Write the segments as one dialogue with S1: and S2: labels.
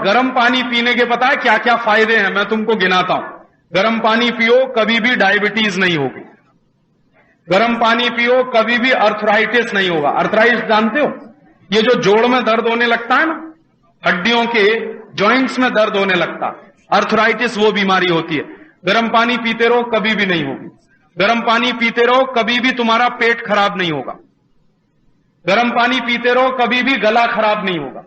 S1: गर्म पानी पीने के पता है क्या क्या फायदे हैं, मैं तुमको गिनाता हूं। गर्म पानी पियो, कभी भी डायबिटीज नहीं होगी। गर्म पानी पियो, कभी भी अर्थराइटिस नहीं होगा। अर्थराइटिस जानते हो, ये जो जोड़ में दर्द होने लगता है ना, हड्डियों के जॉइंट्स में दर्द होने लगता है, अर्थराइटिस वो बीमारी होती है। गर्म पानी पीते रहो, कभी भी नहीं होगी। गर्म पानी पीते रहो, कभी भी तुम्हारा पेट खराब नहीं होगा। गर्म पानी पीते रहो, कभी भी गला खराब नहीं होगा।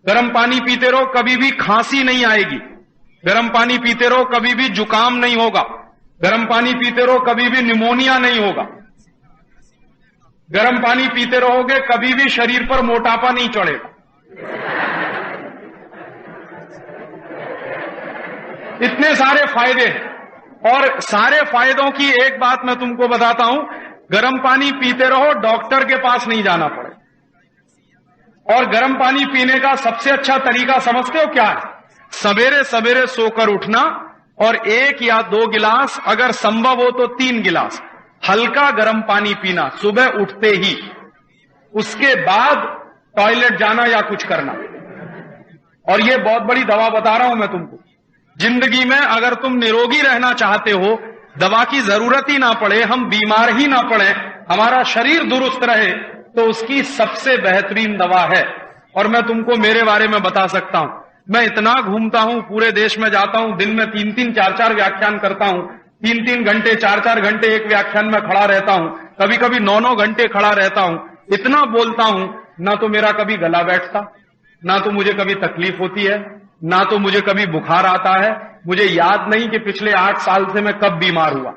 S1: गर्म पानी पीते रहो, कभी भी खांसी नहीं आएगी। गर्म पानी पीते रहो, कभी भी जुकाम नहीं होगा। गर्म पानी पीते रहो, कभी भी निमोनिया नहीं होगा। गर्म पानी पीते रहोगे, कभी भी शरीर पर मोटापा नहीं चढ़ेगा। इतने सारे फायदे हैं। और सारे फायदों की एक बात मैं तुमको बताता हूं, गर्म पानी पीते रहो, डॉक्टर के पास नहीं जाना पड़े। और गर्म पानी पीने का सबसे अच्छा तरीका समझते हो क्या है? सवेरे सवेरे सोकर उठना और 1 या 2 गिलास, अगर संभव हो तो 3 गिलास हल्का गर्म पानी पीना सुबह उठते ही। उसके बाद टॉयलेट जाना या कुछ करना। और ये बहुत बड़ी दवा बता रहा हूं मैं तुमको। जिंदगी में अगर तुम निरोगी रहना चाहते हो, दवा की जरूरत ही ना पड़े, हम बीमार ही ना पड़े, हमारा शरीर दुरुस्त रहे, तो उसकी सबसे बेहतरीन दवा है। और मैं तुमको मेरे बारे में बता सकता हूं। मैं इतना घूमता हूं, पूरे देश में जाता हूं, दिन में 3-3, 4-4 व्याख्यान करता हूं। 3-3 घंटे, 4-4 घंटे एक व्याख्यान में खड़ा रहता हूं। कभी कभी 9-9 घंटे खड़ा रहता हूं। इतना बोलता हूं, ना तो मेरा कभी गला बैठता, ना तो मुझे कभी तकलीफ होती है, ना तो मुझे कभी बुखार आता है। मुझे याद नहीं कि पिछले 8 साल से मैं कब बीमार हुआ।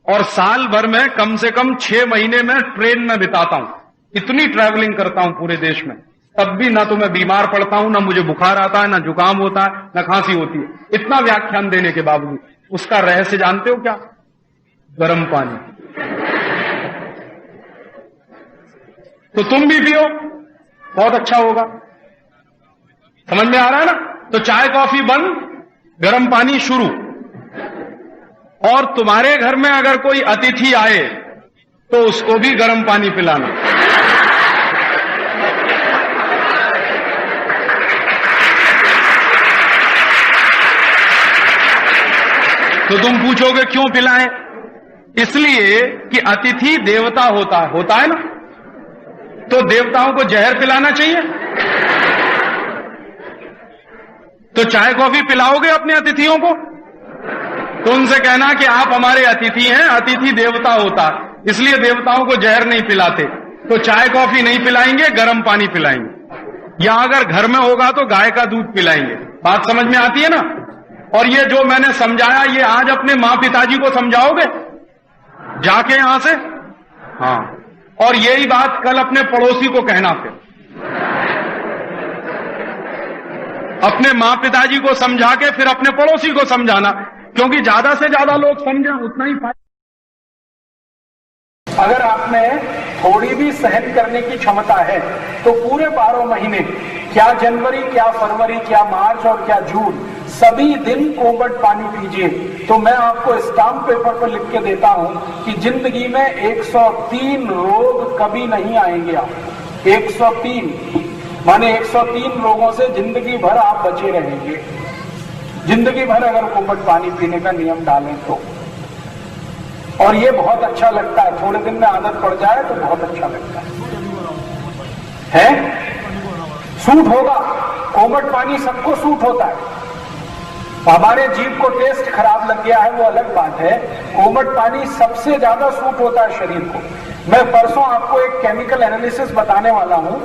S1: और साल भर में कम से कम 6 महीने में ट्रेन में बिताता हूं। इतनी ट्रैवलिंग करता हूं पूरे देश में, तब भी ना तो मैं बीमार पड़ता हूं, ना मुझे बुखार आता है, ना जुकाम होता है, ना खांसी होती है। इतना व्याख्यान देने के बावजूद। उसका रहस्य जानते हो क्या? गर्म पानी। तो तुम भी पियो, बहुत अच्छा होगा। समझ में आ रहा है ना? तो चाय कॉफी बंद, गर्म पानी शुरू। और तुम्हारे घर में अगर कोई अतिथि आए तो उसको भी गर्म पानी पिलाना। तो तुम पूछोगे क्यों पिलाएं? इसलिए कि अतिथि देवता होता है ना, तो देवताओं को जहर पिलाना चाहिए। तो चाय कॉफी पिलाओगे अपने अतिथियों को, तो उनसे कहना कि आप हमारे अतिथि हैं, अतिथि देवता होता, इसलिए देवताओं को जहर नहीं पिलाते। तो चाय कॉफी नहीं पिलाएंगे, गर्म पानी पिलाएंगे। या अगर घर में होगा तो गाय का दूध पिलाएंगे। बात समझ में आती है ना? और ये जो मैंने समझाया, ये आज अपने मां पिताजी को समझाओगे जाके यहां से? हाँ। और यही बात कल अपने पड़ोसी को कहना, फिर अपने मां पिताजी को समझा के फिर अपने पड़ोसी को समझाना, क्योंकि ज्यादा से ज्यादा लोग समझे उतना ही फायदा।
S2: अगर आप में थोड़ी भी सहन करने की क्षमता है तो पूरे 12 महीने, क्या जनवरी, क्या फरवरी, क्या मार्च और क्या जून, सभी दिन कोमट पानी पीजिए। तो मैं आपको स्टाम्प पेपर पर लिख के देता हूं कि जिंदगी में 103 रोग कभी नहीं आएंगे। आप 103 माने 103 रोगों से जिंदगी भर आप बचे रहेंगे, जिंदगी भर अगर कोमट पानी पीने का नियम डालें तो। और ये बहुत अच्छा लगता है, थोड़े दिन में आदत पड़ जाए तो बहुत अच्छा लगता है। सूट होगा, कोमट पानी सबको सूट होता है। हमारे जीभ को टेस्ट खराब लग गया है वो अलग बात है, कोमट पानी सबसे ज्यादा सूट होता है शरीर को। मैं परसों आपको एक केमिकल एनालिसिस बताने वाला हूं।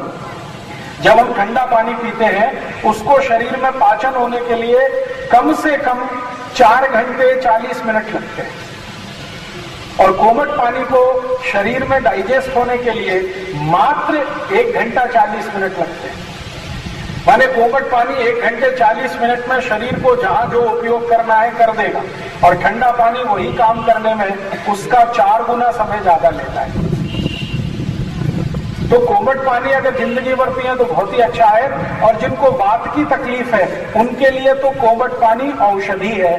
S2: जब हम ठंडा पानी पीते हैं, उसको शरीर में पाचन होने के लिए कम से कम 4 घंटे 40 मिनट लगते हैं, और कोमट पानी को शरीर में डाइजेस्ट होने के लिए मात्र 1 घंटा 40 मिनट लगते हैं। माने कोमट पानी 1 घंटे 40 मिनट में शरीर को जहां जो उपयोग करना है कर देगा, और ठंडा पानी वही काम करने में उसका 4 गुना समय ज्यादा लेता है। तो कोमट पानी अगर जिंदगी भर पिए तो बहुत ही अच्छा है। और जिनको वात की तकलीफ है उनके लिए तो कोमट पानी औषधि है,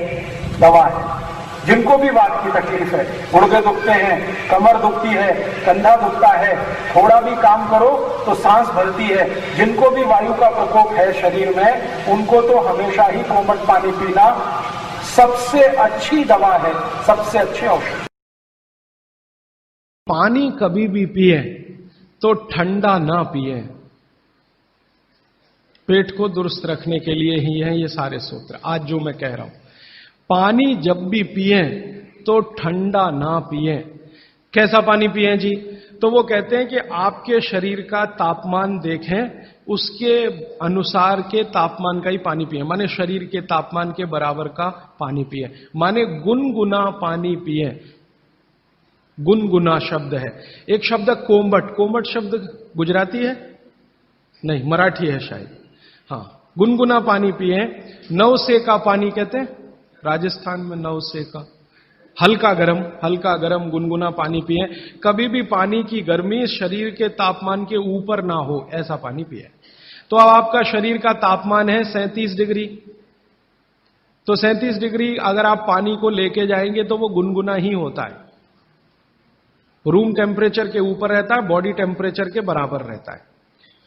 S2: दवा है। जिनको भी वात की तकलीफ है, गुर्दे दुखते हैं, कमर दुखती है, कंधा दुखता है, थोड़ा भी काम करो तो सांस भरती है, जिनको भी वायु का प्रकोप है शरीर में, उनको तो हमेशा ही कोमट पानी पीना सबसे अच्छी दवा है, सबसे अच्छी औषधि।
S3: पानी कभी भी पिए तो ठंडा ना पिए। पेट को दुरुस्त रखने के लिए ही है ये सारे सूत्र आज जो मैं कह रहा हूं। पानी जब भी पिए तो ठंडा ना पिए। कैसा पानी पिए जी? तो वो कहते हैं कि आपके शरीर का तापमान देखें, उसके अनुसार के तापमान का ही पानी पिए, माने शरीर के तापमान के बराबर का पानी पिए, माने गुनगुना पानी पिए। गुनगुना शब्द है। एक शब्द कोमट, कोमट शब्द गुजराती है नहीं, मराठी है शायद। हाँ, गुनगुना पानी पिए। नवसेका पानी कहते हैं राजस्थान में, नवसेका हल्का गरम गुनगुना पानी पिए। कभी भी पानी की गर्मी शरीर के तापमान के ऊपर ना हो, ऐसा पानी पिए। तो अब आपका शरीर का तापमान है 37 डिग्री, तो 37 डिग्री अगर आप पानी को लेके जाएंगे तो वो गुनगुना ही होता है। रूम टेम्परेचर के ऊपर रहता है, बॉडी टेम्परेचर के बराबर रहता है।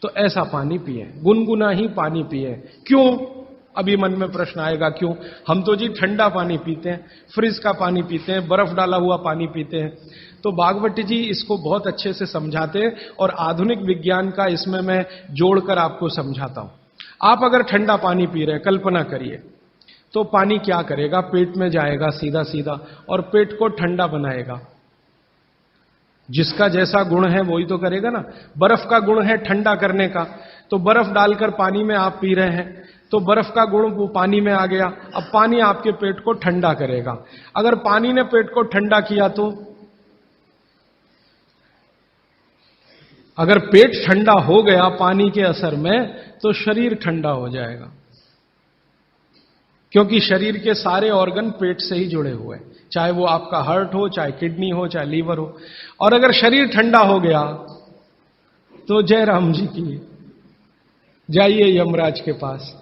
S3: तो ऐसा पानी पिए, गुनगुना ही पानी पिए। क्यों? अभी मन में प्रश्न आएगा क्यों? हम तो जी ठंडा पानी पीते हैं, फ्रिज का पानी पीते हैं, बर्फ डाला हुआ पानी पीते हैं। तो भागवत जी इसको बहुत अच्छे से समझाते हैं और आधुनिक विज्ञान का इसमें मैं जोड़कर आपको समझाता हूं। आप अगर ठंडा पानी पी रहे हैं, कल्पना करिए, तो पानी क्या करेगा? पेट में जाएगा सीधा सीधा और पेट को ठंडा बनाएगा। जिसका जैसा गुण है वही तो करेगा ना। बर्फ का गुण है ठंडा करने का, तो बर्फ डालकर पानी में आप पी रहे हैं, तो बर्फ का गुण वो पानी में आ गया। अब पानी आपके पेट को ठंडा करेगा। अगर पानी ने पेट को ठंडा किया तो, अगर पेट ठंडा हो गया पानी के असर में, तो शरीर ठंडा हो जाएगा, क्योंकि शरीर के सारे ऑर्गन पेट से ही जुड़े हुए हैं, चाहे वो आपका हार्ट हो, चाहे किडनी हो, चाहे लीवर हो। और अगर शरीर ठंडा हो गया तो जय राम जी की, जाइए यमराज के पास,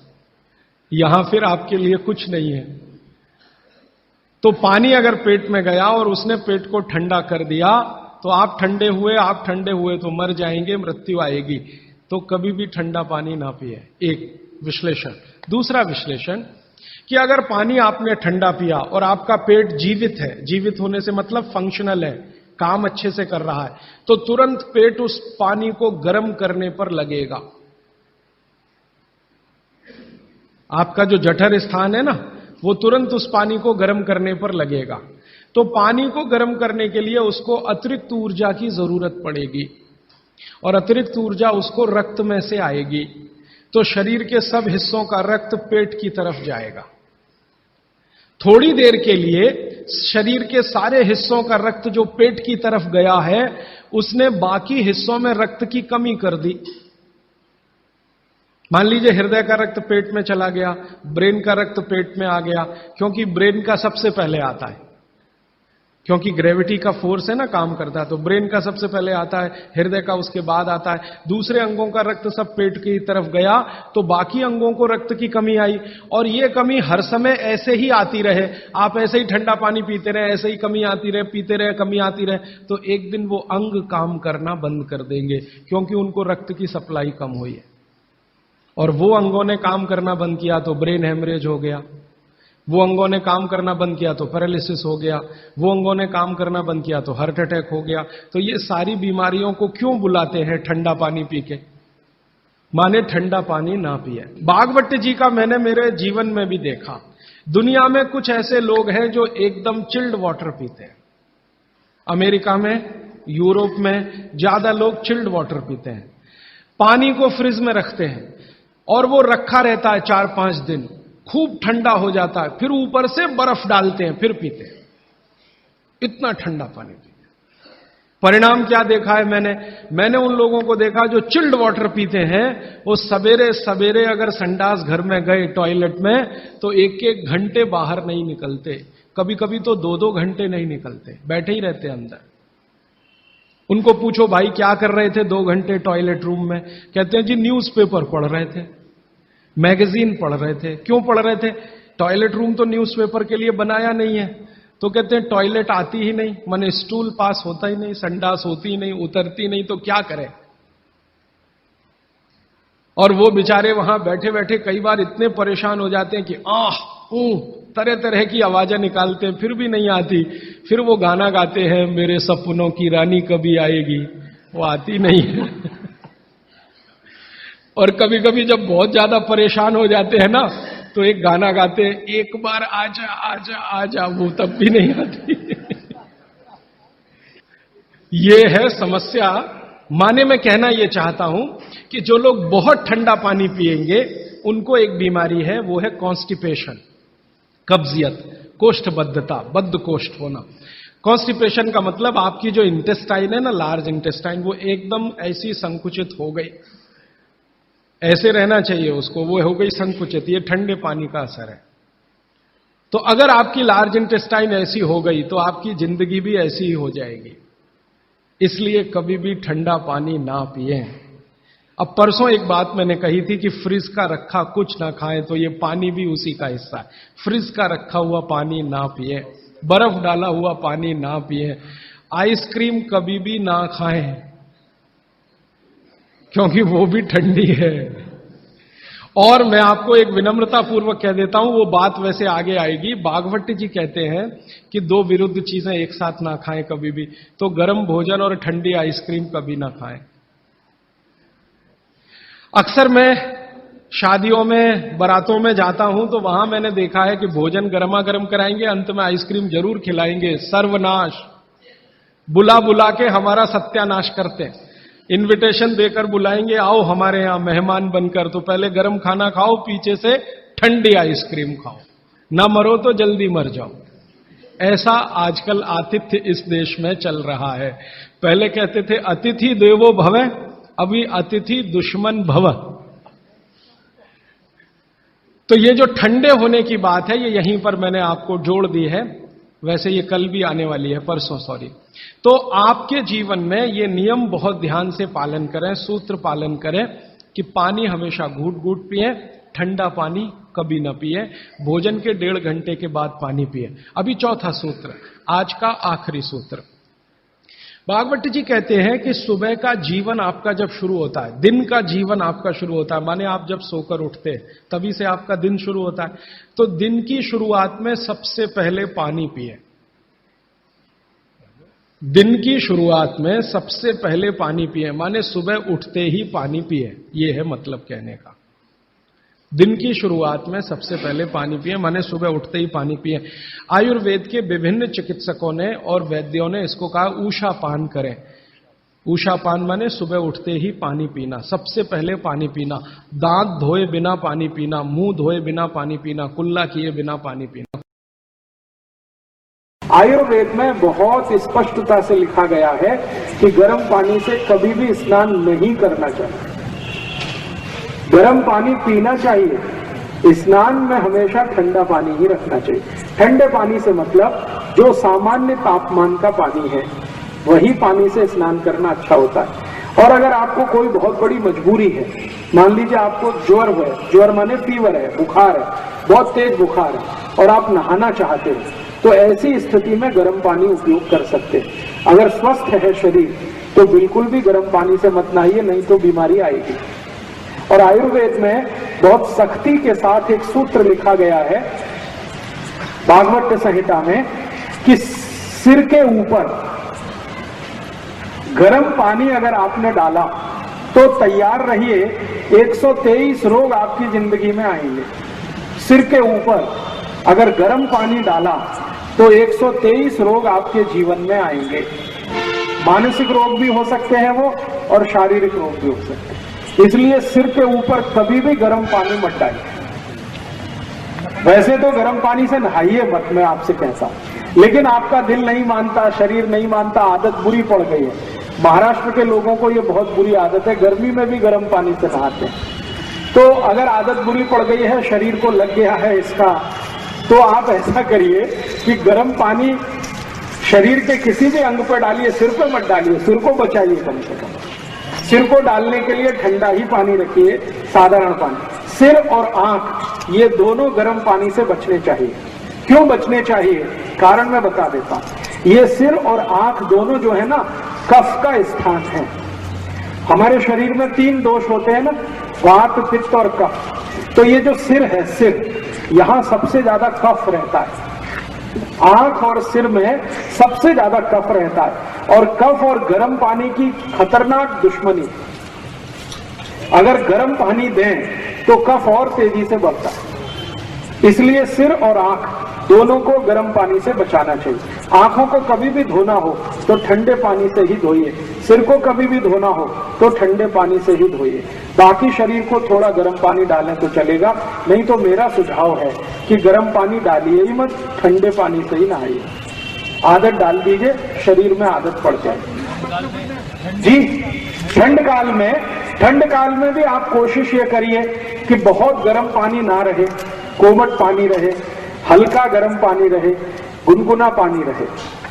S3: यहां फिर आपके लिए कुछ नहीं है। तो पानी अगर पेट में गया और उसने पेट को ठंडा कर दिया, तो आप ठंडे हुए तो मर जाएंगे, मृत्यु आएगी। तो कभी भी ठंडा पानी ना पिए। एक विश्लेषण। दूसरा विश्लेषण कि अगर पानी आपने ठंडा पिया और आपका पेट जीवित है, जीवित होने से मतलब फंक्शनल है, काम अच्छे से कर रहा है, तो तुरंत पेट उस पानी को गर्म करने पर लगेगा। आपका जो जठर स्थान है ना, वो तुरंत उस पानी को गर्म करने पर लगेगा। तो पानी को गर्म करने के लिए उसको अतिरिक्त ऊर्जा की जरूरत पड़ेगी, और अतिरिक्त ऊर्जा उसको रक्त में से आएगी। तो शरीर के सब हिस्सों का रक्त पेट की तरफ जाएगा। थोड़ी देर के लिए शरीर के सारे हिस्सों का रक्त जो पेट की तरफ गया है, उसने बाकी हिस्सों में रक्त की कमी कर दी। मान लीजिए हृदय का रक्त पेट में चला गया, ब्रेन का रक्त पेट में आ गया, क्योंकि ब्रेन का सबसे पहले आता है, क्योंकि ग्रेविटी का फोर्स है ना काम करता है, तो ब्रेन का सबसे पहले आता है, हृदय का उसके बाद आता है। दूसरे अंगों का रक्त सब पेट की तरफ गया, तो बाकी अंगों को रक्त की कमी आई। और ये कमी हर समय ऐसे ही आती रहे, आप ऐसे ही ठंडा पानी पीते रहे, ऐसे ही कमी आती रहे, पीते रहे, कमी आती रहे, तो एक दिन वो अंग काम करना बंद कर देंगे, क्योंकि उनको रक्त की सप्लाई कम हुई है। और वो अंगों ने काम करना बंद किया तो ब्रेन हेमरेज हो गया, वो अंगों ने काम करना बंद किया तो पैरालिसिस हो गया, वो अंगों ने काम करना बंद किया तो हार्ट अटैक हो गया। तो ये सारी बीमारियों को क्यों बुलाते हैं ठंडा पानी पी के? माने ठंडा पानी ना पिए। भागवत जी का मैंने मेरे जीवन में भी देखा। दुनिया में कुछ ऐसे लोग हैं जो एकदम चिल्ड वाटर पीते हैं। अमेरिका में, यूरोप में ज्यादा लोग चिल्ड वाटर पीते हैं। पानी को फ्रिज में रखते हैं और वो रखा रहता है 4-5 दिन, खूब ठंडा हो जाता है, फिर ऊपर से बर्फ डालते हैं, फिर पीते हैं। इतना ठंडा पानी पीते हैं। परिणाम क्या देखा है मैंने उन लोगों को देखा जो चिल्ड वाटर पीते हैं, वो सवेरे सवेरे अगर संडास घर में गए टॉयलेट में, तो 1-1 घंटे बाहर नहीं निकलते, कभी कभी तो 2-2 घंटे नहीं निकलते, बैठे ही रहते अंदर। उनको पूछो भाई क्या कर रहे थे 2 घंटे टॉयलेट रूम में? कहते हैं जी न्यूज़पेपर पढ़ रहे थे, मैगजीन पढ़ रहे थे। क्यों पढ़ रहे थे? टॉयलेट रूम तो न्यूज़पेपर के लिए बनाया नहीं है, तो कहते हैं टॉयलेट आती ही नहीं, माने स्टूल पास होता ही नहीं, संडास होती ही नहीं, उतरती नहीं, तो क्या करें। और वो बेचारे वहां बैठे बैठे कई बार इतने परेशान हो जाते हैं कि तरह तरह की आवाजें निकालते हैं, फिर भी नहीं आती। फिर वो गाना गाते हैं, मेरे सपनों की रानी कभी आएगी, वो आती नहीं है। और कभी कभी जब बहुत ज्यादा परेशान हो जाते हैं ना, तो एक गाना गाते हैं, एक बार आजा आजा आजा, वो तब भी नहीं आती। ये है समस्या। माने मैं कहना यह चाहता हूं कि जो लोग बहुत ठंडा पानी पिएंगे उनको एक बीमारी है, वो है कॉन्स्टिपेशन, कब्जियत, कोष्ठबद्धता, बद्ध कोष्ठ होना। कॉन्स्टिपेशन का मतलब आपकी जो इंटेस्टाइन है ना, लार्ज इंटेस्टाइन, वो एकदम ऐसी संकुचित हो गई, ऐसे रहना चाहिए उसको, वो हो गई संकुचित। ये ठंडे पानी का असर है। तो अगर आपकी लार्ज इंटेस्टाइन ऐसी हो गई तो आपकी जिंदगी भी ऐसी ही हो जाएगी। इसलिए कभी भी ठंडा पानी ना पिए। अब परसों एक बात मैंने कही थी कि फ्रिज का रखा कुछ ना खाएं, तो ये पानी भी उसी का हिस्सा है। फ्रिज का रखा हुआ पानी ना पिए, बर्फ डाला हुआ पानी ना पिए, आइसक्रीम कभी भी ना खाएं क्योंकि वो भी ठंडी है। और मैं आपको एक विनम्रता पूर्वक कह देता हूं, वो बात वैसे आगे आएगी। भागवत जी कहते हैं कि दो विरुद्ध चीजें एक साथ ना खाएं कभी भी, तो गर्म भोजन और ठंडी आइसक्रीम कभी ना खाएं। अक्सर मैं शादियों में, बारातों में जाता हूं तो वहां मैंने देखा है कि भोजन गर्मा गर्म कराएंगे, अंत में आइसक्रीम जरूर खिलाएंगे। सर्वनाश, बुला बुला के हमारा सत्यानाश करते हैं। इनविटेशन देकर बुलाएंगे, आओ हमारे यहां मेहमान बनकर, तो पहले गर्म खाना खाओ, पीछे से ठंडी आइसक्रीम खाओ, ना मरो तो जल्दी मर जाओ। ऐसा आजकल आतिथ्य इस देश में चल रहा है। पहले कहते थे अतिथि देवो भव, अभी अतिथि दुश्मन भव। तो ये जो ठंडे होने की बात है, ये यहीं पर मैंने आपको जोड़ दी है। वैसे ये कल भी आने वाली है, परसों, सॉरी। तो आपके जीवन में ये नियम बहुत ध्यान से पालन करें, सूत्र पालन करें कि पानी हमेशा घूट घूट पिए, ठंडा पानी कभी ना पिए, भोजन के 1.5 घंटे के बाद पानी पिए। अभी चौथा सूत्र, आज का आखिरी सूत्र। भागवत जी कहते हैं कि सुबह का जीवन आपका जब शुरू होता है, दिन का जीवन आपका शुरू होता है, माने आप जब सोकर उठते हैं तभी से आपका दिन शुरू होता है, तो दिन की शुरुआत में सबसे पहले पानी पिए। दिन की शुरुआत में सबसे पहले पानी पिए, माने सुबह उठते ही पानी पिए। यह है मतलब कहने का। दिन की शुरुआत में सबसे पहले पानी पिए, माने सुबह उठते ही पानी पिए। आयुर्वेद के विभिन्न चिकित्सकों ने और वैद्यों ने इसको कहा ऊषा पान करें। ऊषा पान माने सुबह उठते ही पानी पीना, सबसे पहले पानी पीना, दांत धोए बिना पानी पीना, मुंह धोए बिना पानी पीना, कुल्ला किए बिना पानी पीना।
S2: आयुर्वेद में बहुत स्पष्टता से लिखा गया है कि गर्म पानी से कभी भी स्नान नहीं करना चाहिए, गर्म पानी पीना चाहिए। स्नान में हमेशा ठंडा पानी ही रखना चाहिए। ठंडे पानी से मतलब जो सामान्य तापमान का पानी है, वही पानी से स्नान करना अच्छा होता है। और अगर आपको कोई बहुत बड़ी मजबूरी है, मान लीजिए आपको ज्वर है, ज्वर माने फीवर है, बुखार है, बहुत तेज बुखार है, और आप नहाना चाहते हैं, तो ऐसी स्थिति में गर्म पानी उपयोग कर सकते हैं। अगर स्वस्थ है शरीर तो बिल्कुल भी गर्म पानी से मत नहाइए, नहीं तो बीमारी आएगी। और आयुर्वेद में बहुत सख्ती के साथ एक सूत्र लिखा गया है भागवत संहिता में कि सिर के ऊपर गर्म पानी अगर आपने डाला तो तैयार रहिए, 123 रोग आपकी जिंदगी में आएंगे। सिर के ऊपर अगर गर्म पानी डाला तो 123 रोग आपके जीवन में आएंगे। मानसिक रोग भी हो सकते हैं वो, और शारीरिक रोग भी हो सकते हैं। इसलिए सिर के ऊपर कभी भी गर्म पानी मत डालिए। वैसे तो गर्म पानी से नहाइए मत, मैं आपसे कहता हूं, लेकिन आपका दिल नहीं मानता, शरीर नहीं मानता, आदत बुरी पड़ गई है। महाराष्ट्र के लोगों को ये बहुत बुरी आदत है, गर्मी में भी गर्म पानी से नहाते हैं। तो अगर आदत बुरी पड़ गई है, शरीर को लग गया है इसका, तो आप ऐसा करिए कि गर्म पानी शरीर के किसी भी अंग पर डालिए, सिर पर मत डालिए, सिर को बचाइए कम से कम। सिर को डालने के लिए ठंडा ही पानी रखिए, साधारण पानी। सिर और आंख ये दोनों गर्म पानी से बचने चाहिए। क्यों बचने चाहिए? कारण मैं बता देता हूं। ये सिर और आंख दोनों जो है ना, कफ का स्थान है। हमारे शरीर में 3 दोष होते हैं ना, वात, पित्त और कफ। तो ये जो सिर है, सिर, यहां सबसे ज्यादा कफ रहता है। आंख और सिर में सबसे ज्यादा कफ रहता है। और कफ और गर्म पानी की खतरनाक दुश्मनी। अगर गर्म पानी दें तो कफ और तेजी से बढ़ता है। इसलिए सिर और आंख दोनों को गर्म पानी से बचाना चाहिए। आंखों को कभी भी धोना हो तो ठंडे पानी से ही धोइए। सिर को कभी भी धोना हो तो ठंडे पानी से ही धोइए। बाकी शरीर को थोड़ा गर्म पानी डालें तो चलेगा, नहीं तो मेरा सुझाव है कि गर्म पानी डालिए ही मत, ठंडे पानी से ही नहाइए। आदत डाल दीजिए, शरीर में आदत पड़ जाए। जी, ठंड काल में भी आप कोशिश ये करिए कि बहुत गर्म पानी ना रहे, कोमट पानी रहे, हल्का गर्म पानी रहे, गुनगुना पानी रहे।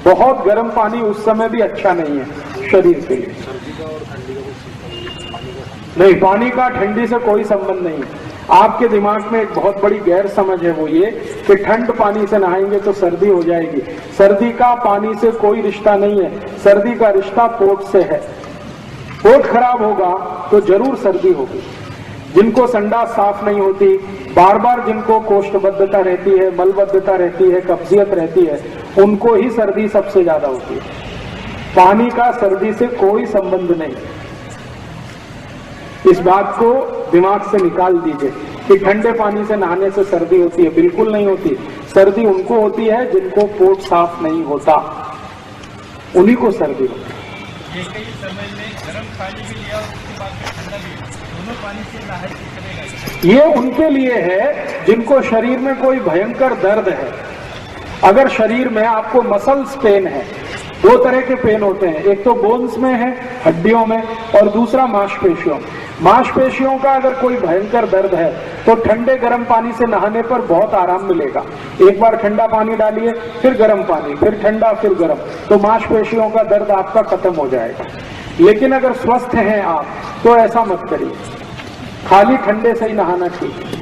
S2: बहुत गर्म पानी उस समय भी अच्छा नहीं है शरीर के लिए। नहीं, पानी का ठंडी से कोई संबंध नहीं है। आपके दिमाग में एक बहुत बड़ी गैर समझ है, वो ये कि ठंड पानी से नहाएंगे तो सर्दी हो जाएगी। सर्दी का पानी से कोई रिश्ता नहीं है। सर्दी का रिश्ता पोट से है। पोट खराब होगा तो जरूर सर्दी होगी। जिनको संडास साफ नहीं होती, बार बार जिनको कोष्ठबद्धता रहती है, मलबद्धता रहती है, कब्जियत रहती है, उनको ही सर्दी सबसे ज्यादा होती है। पानी का सर्दी से कोई संबंध नहीं। इस बात को दिमाग से निकाल दीजिए कि ठंडे पानी से नहाने से सर्दी होती है। बिल्कुल नहीं होती। सर्दी उनको होती है जिनको पोट साफ नहीं होता, उन्हीं को सर्दी होती है।
S4: कई समय में गर्म पानी भी लिया और उसके बाद में ठंडा भी, दोनों पानी से नहाए तो चलेगा।
S2: ये उनके लिए है जिनको शरीर में कोई भयंकर दर्द है। अगर शरीर में आपको मसल्स पेन है, 2 तरह के पेन होते हैं, एक तो बोन्स में है, हड्डियों में, और दूसरा मांसपेशियों। मांसपेशियों का अगर कोई भयंकर दर्द है तो ठंडे गर्म पानी से नहाने पर बहुत आराम मिलेगा। एक बार ठंडा पानी डालिए, फिर गर्म पानी, फिर ठंडा, फिर गर्म, तो मांसपेशियों का दर्द आपका खत्म हो जाएगा। लेकिन अगर स्वस्थ हैं आप तो ऐसा मत करिए, खाली ठंडे से ही नहाना ठीक है।